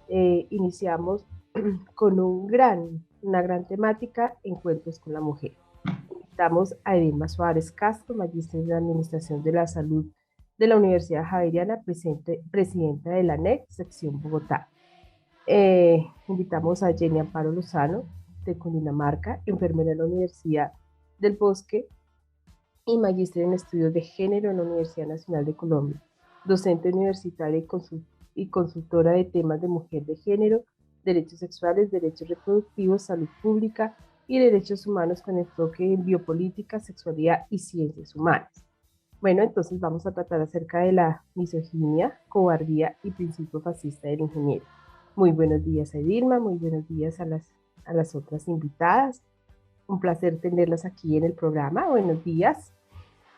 iniciamos con una gran temática, Encuentros con la Mujer. Invitamos a Edilma Suárez Castro, magíster en Administración de la Salud de la Universidad Javeriana, presidenta de la ANEC, sección Bogotá. Invitamos a Jenny Amparo Lozano, de Cundinamarca, enfermera en la Universidad del Bosque y magíster en estudios de género en la Universidad Nacional de Colombia, docente universitaria y consultora de temas de mujer, de género, derechos sexuales, derechos reproductivos, salud pública y derechos humanos con enfoque en biopolítica, sexualidad y ciencias humanas. Bueno, entonces vamos a tratar acerca de la misoginia, cobardía y principio fascista del ingeniero. Muy buenos días a Edilma, muy buenos días a las otras invitadas. Un placer tenerlas aquí en el programa. Buenos días.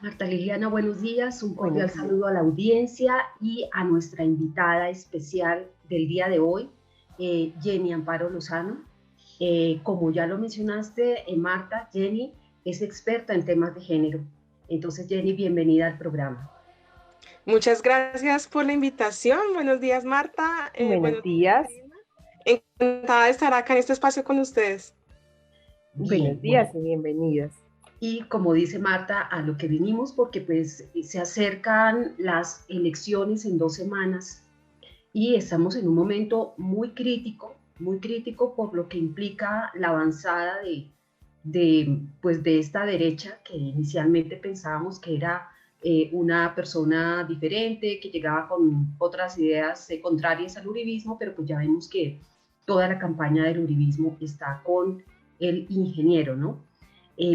Marta Liliana, buenos días. Un cordial Buenos días. saludo a la audiencia y a nuestra invitada especial del día de hoy, Jenny Amparo Lozano. Como ya lo mencionaste, Marta, Jenny es experta en temas de género. Entonces, Jenny, bienvenida al programa. Muchas gracias por la invitación. Buenos días, Marta. Buenos días. Encantada de estar acá en este espacio con ustedes. Buenos días y bienvenidas. Y como dice Marta, a lo que vinimos, porque pues se acercan las elecciones en 2 semanas y estamos en un momento muy crítico por lo que implica la avanzada de esta derecha que inicialmente pensábamos que era una persona diferente, que llegaba con otras ideas contrarias al uribismo, pero pues ya vemos que toda la campaña del uribismo está con el ingeniero, ¿no?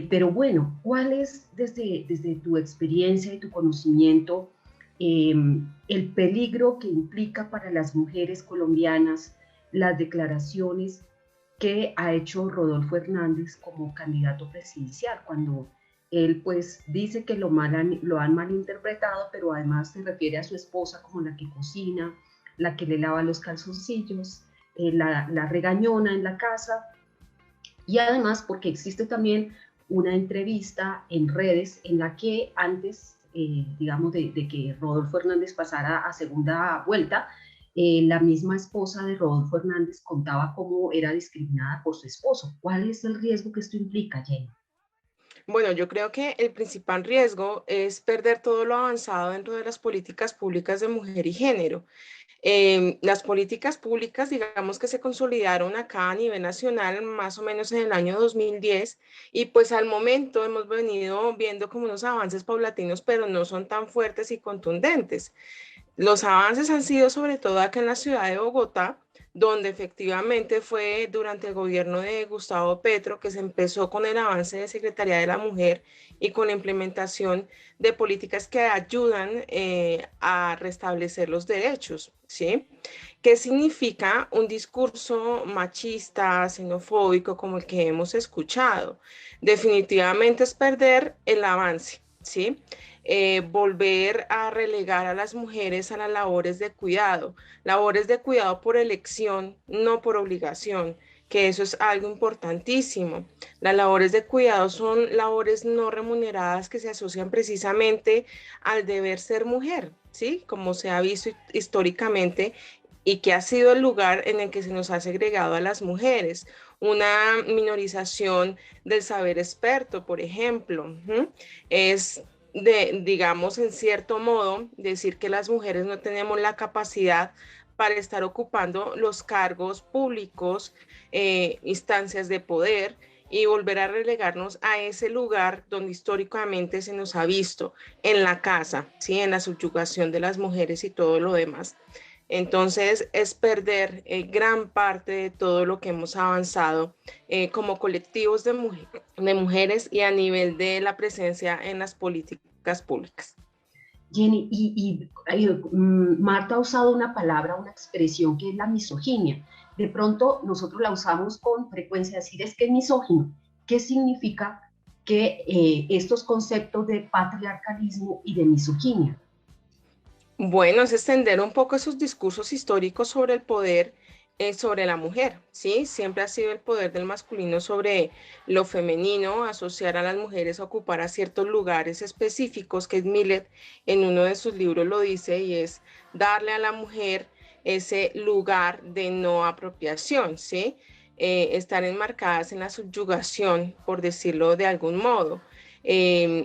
Pero bueno, ¿cuál es desde tu experiencia y tu conocimiento el peligro que implica para las mujeres colombianas las declaraciones que ha hecho Rodolfo Hernández como candidato presidencial, cuando él pues dice que lo han malinterpretado, pero además se refiere a su esposa como la que cocina, la que le lava los calzoncillos, la regañona en la casa, y además porque existe también una entrevista en redes en la que antes, digamos, de que Rodolfo Hernández pasara a segunda vuelta, la misma esposa de Rodolfo Hernández contaba cómo era discriminada por su esposo. ¿Cuál es el riesgo que esto implica, Jenny? Bueno, yo creo que el principal riesgo es perder todo lo avanzado dentro de las políticas públicas de mujer y género. Las políticas públicas, digamos que se consolidaron acá a nivel nacional más o menos en el año 2010 y pues al momento hemos venido viendo como unos avances paulatinos, pero no son tan fuertes y contundentes. Los avances han sido sobre todo acá en la ciudad de Bogotá, donde efectivamente fue durante el gobierno de Gustavo Petro que se empezó con el avance de Secretaría de la Mujer y con la implementación de políticas que ayudan a restablecer los derechos, ¿sí? ¿Qué significa un discurso machista, xenofóbico como el que hemos escuchado? Definitivamente es perder el avance, ¿sí? Volver a relegar a las mujeres a las labores de cuidado por elección, no por obligación, que eso es algo importantísimo. Las labores de cuidado son labores no remuneradas que se asocian precisamente al deber ser mujer, ¿sí? Como se ha visto históricamente y que ha sido el lugar en el que se nos ha segregado a las mujeres. Una minorización del saber experto, por ejemplo, es digamos, en cierto modo, decir que las mujeres no tenemos la capacidad para estar ocupando los cargos públicos, instancias de poder y volver a relegarnos a ese lugar donde históricamente se nos ha visto, en la casa, ¿sí? En la subyugación de las mujeres y todo lo demás. Entonces es perder gran parte de todo lo que hemos avanzado como colectivos de mujeres y a nivel de la presencia en las políticas públicas. Jenny, Marta ha usado una palabra, una expresión que es la misoginia. De pronto nosotros la usamos con frecuencia, decir es que es misógino. ¿Qué significa que estos conceptos de patriarcalismo y de misoginia? Bueno, es extender un poco esos discursos históricos sobre el poder, sobre la mujer, ¿sí? Siempre ha sido el poder del masculino sobre lo femenino, asociar a las mujeres a ocupar a ciertos lugares específicos, que Millett en uno de sus libros lo dice, y es darle a la mujer ese lugar de no apropiación, ¿sí? Estar enmarcadas en la subyugación, por decirlo de algún modo.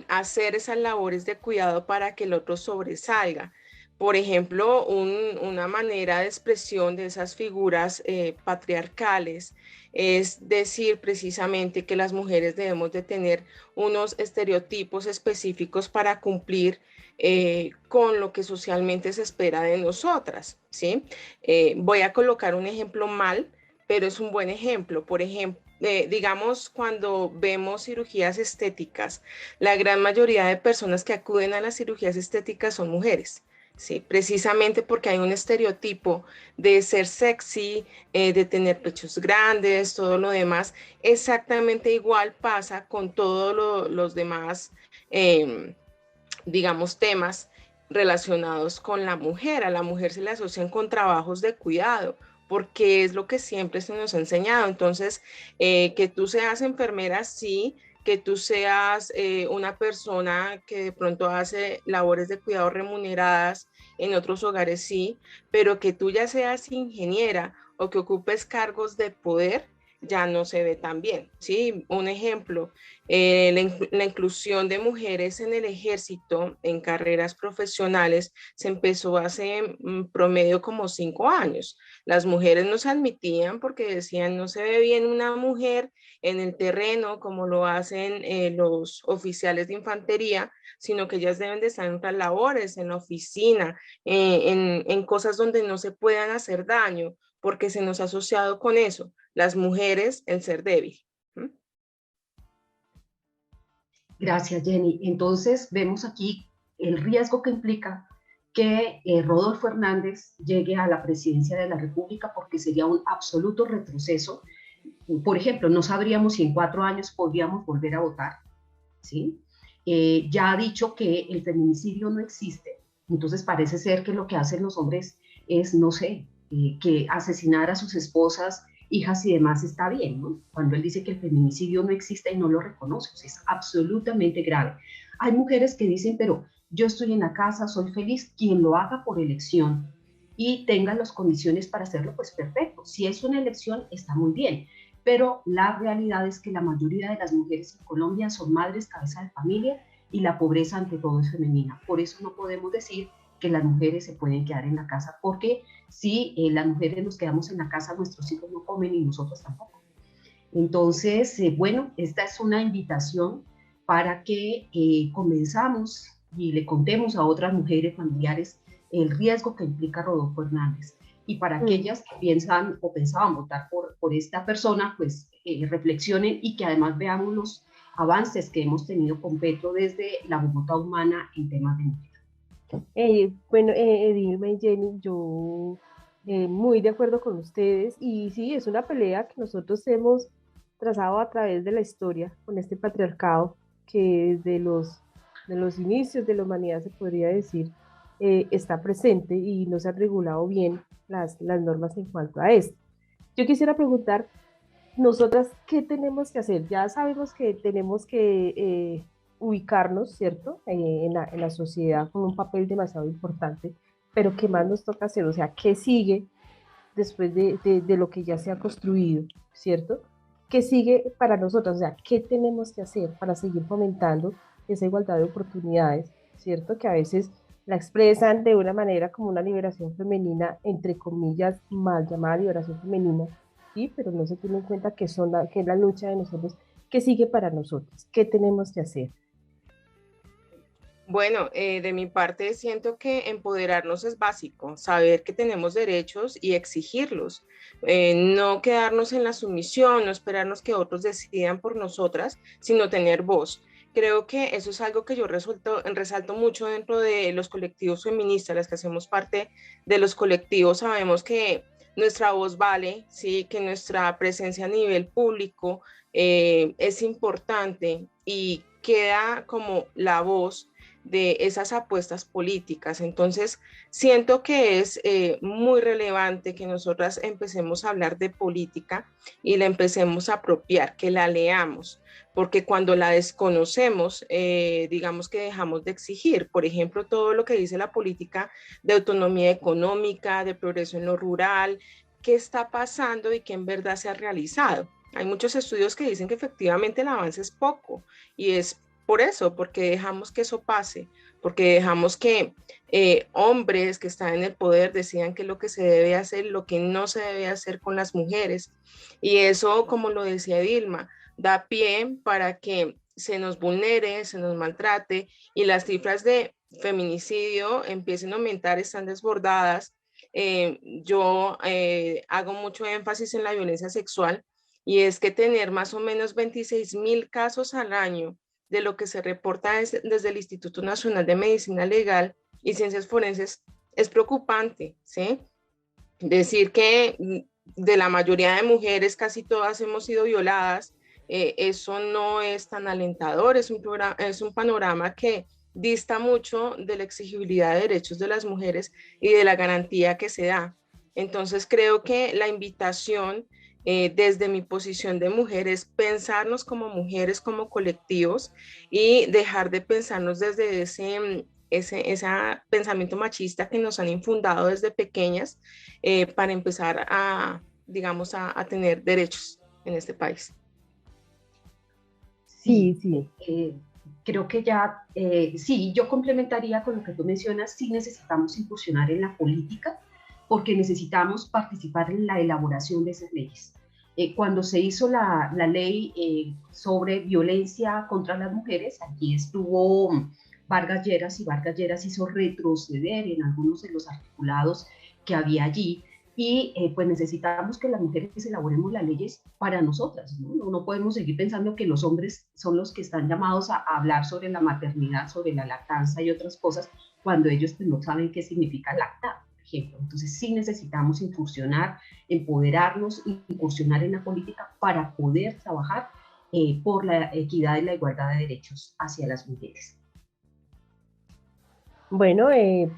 Hacer esas labores de cuidado para que el otro sobresalga. Por ejemplo, una manera de expresión de esas figuras patriarcales es decir precisamente que las mujeres debemos de tener unos estereotipos específicos para cumplir con lo que socialmente se espera de nosotras, ¿sí? Voy a colocar un ejemplo mal, pero es un buen ejemplo. Por ejemplo, digamos, cuando vemos cirugías estéticas, la gran mayoría de personas que acuden a las cirugías estéticas son mujeres. Sí, precisamente porque hay un estereotipo de ser sexy, de tener pechos grandes, todo lo demás. Exactamente igual pasa con todos los demás, digamos, temas relacionados con la mujer. A la mujer se le asocian con trabajos de cuidado, porque es lo que siempre se nos ha enseñado. Entonces, que tú seas enfermera, sí, que tú seas una persona que de pronto hace labores de cuidado remuneradas en otros hogares, sí, pero que tú ya seas ingeniera o que ocupes cargos de poder, ya no se ve tan bien, ¿sí? Un ejemplo, la inclusión de mujeres en el ejército, en carreras profesionales, se empezó hace promedio como 5 años. Las mujeres no se admitían porque decían, no se ve bien una mujer en el terreno como lo hacen los oficiales de infantería, sino que ellas deben de estar en otras labores, en la oficina, en cosas donde no se puedan hacer daño, porque se nos ha asociado con eso, las mujeres, el ser débil. ¿Mm? Gracias, Jenny. Entonces, vemos aquí el riesgo que implica que Rodolfo Hernández llegue a la presidencia de la República porque sería un absoluto retroceso. Por ejemplo, no sabríamos si en 4 años podríamos volver a votar, ¿sí? Ya ha dicho que el feminicidio no existe, entonces parece ser que lo que hacen los hombres es, no sé, que asesinar a sus esposas, hijas y demás está bien, ¿no? Cuando él dice que el feminicidio no existe y no lo reconoce, o sea, es absolutamente grave. Hay mujeres que dicen, pero yo estoy en la casa, soy feliz, quien lo haga por elección y tenga las condiciones para hacerlo, pues perfecto. Si es una elección, está muy bien. Pero la realidad es que la mayoría de las mujeres en Colombia son madres, cabeza de familia, y la pobreza ante todo es femenina. Por eso no podemos decir que las mujeres se pueden quedar en la casa, porque si las mujeres nos quedamos en la casa, nuestros hijos no comen y nosotros tampoco. Entonces, bueno, esta es una invitación para que comenzamos y le contemos a otras mujeres familiares el riesgo que implica Rodolfo Hernández. Y para aquellas que piensan o pensaban votar por esta persona, pues reflexionen y que además veamos los avances que hemos tenido con Petro desde la Bogotá humana en temas de mujer. Bueno, Edilma y Jenny, yo muy de acuerdo con ustedes y sí, es una pelea que nosotros hemos trazado a través de la historia con este patriarcado que de los inicios de la humanidad se podría decir está presente y no se han regulado bien las normas en cuanto a esto. Yo quisiera preguntar, nosotras, ¿qué tenemos que hacer? Ya sabemos que tenemos que ubicarnos, ¿cierto? En la sociedad con un papel demasiado importante, pero ¿qué más nos toca hacer? O sea, ¿qué sigue después de lo que ya se ha construido, ¿cierto? ¿Qué sigue para nosotros? O sea, ¿qué tenemos que hacer para seguir fomentando esa igualdad de oportunidades, ¿cierto? Que a veces la expresan de una manera como una liberación femenina, entre comillas, mal llamada liberación femenina, ¿sí? Pero no se tiene en cuenta que es la lucha de nosotros, ¿qué sigue para nosotros? ¿Qué tenemos que hacer? Bueno, de mi parte siento que empoderarnos es básico, saber que tenemos derechos y exigirlos, no quedarnos en la sumisión, no esperarnos que otros decidan por nosotras, sino tener voz. Creo que eso es algo que yo resalto mucho dentro de los colectivos feministas, las que hacemos parte de los colectivos, sabemos que nuestra voz vale, sí, que nuestra presencia a nivel público es importante y queda como la voz de esas apuestas políticas. Entonces, siento que es muy relevante que nosotras empecemos a hablar de política y la empecemos a apropiar, que la leamos, porque cuando la desconocemos, digamos que dejamos de exigir. Por ejemplo, todo lo que dice la política de autonomía económica, de progreso en lo rural, qué está pasando y qué en verdad se ha realizado. Hay muchos estudios que dicen que efectivamente el avance es poco y es por eso, porque dejamos que eso pase, porque dejamos que hombres que están en el poder decidan qué es lo que se debe hacer, lo que no se debe hacer con las mujeres. Y eso, como lo decía Dilma, da pie para que se nos vulnere, se nos maltrate y las cifras de feminicidio empiecen a aumentar, están desbordadas. Yo hago mucho énfasis en la violencia sexual y es que tener más o menos 26.000 casos al año de lo que se reporta desde el Instituto Nacional de Medicina Legal y Ciencias Forenses es preocupante, ¿sí? Decir que de la mayoría de mujeres casi todas hemos sido violadas, eso no es tan alentador, es un panorama que dista mucho de la exigibilidad de derechos de las mujeres y de la garantía que se da. Entonces creo que la invitación desde mi posición de mujer es pensarnos como mujeres, como colectivos y dejar de pensarnos desde ese pensamiento machista que nos han infundado desde pequeñas para empezar a, digamos, a tener derechos en este país. Sí, sí. Creo que ya, sí, yo complementaría con lo que tú mencionas, sí necesitamos incursionar en la política porque necesitamos participar en la elaboración de esas leyes. Cuando se hizo la ley sobre violencia contra las mujeres, aquí estuvo Vargas Lleras y Vargas Lleras hizo retroceder en algunos de los articulados que había allí y pues necesitamos que las mujeres elaboremos las leyes para nosotras, ¿no? No podemos seguir pensando que los hombres son los que están llamados a hablar sobre la maternidad, sobre la lactancia y otras cosas, cuando ellos pues, no saben qué significa lactar, por ejemplo. Entonces sí necesitamos incursionar, empoderarnos, incursionar en la política para poder trabajar por la equidad y la igualdad de derechos hacia las mujeres. Bueno,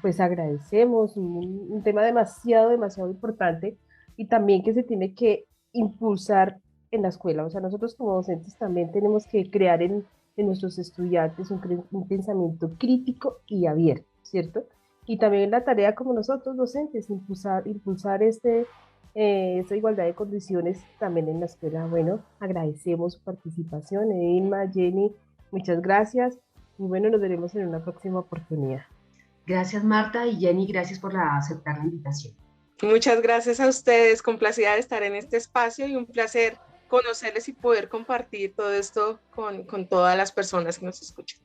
pues agradecemos un tema demasiado importante y también que se tiene que impulsar en la escuela. O sea, nosotros como docentes también tenemos que crear en nuestros estudiantes un pensamiento crítico y abierto, ¿cierto? Y también la tarea como nosotros docentes, impulsar esta igualdad de condiciones también en la escuela. Bueno, agradecemos su participación, Edilma, Jenny, muchas gracias y bueno, nos veremos en una próxima oportunidad. Gracias Marta y Jenny, gracias por aceptar la invitación. Muchas gracias a ustedes, complacida de estar en este espacio y un placer conocerles y poder compartir todo esto con todas las personas que nos escuchan.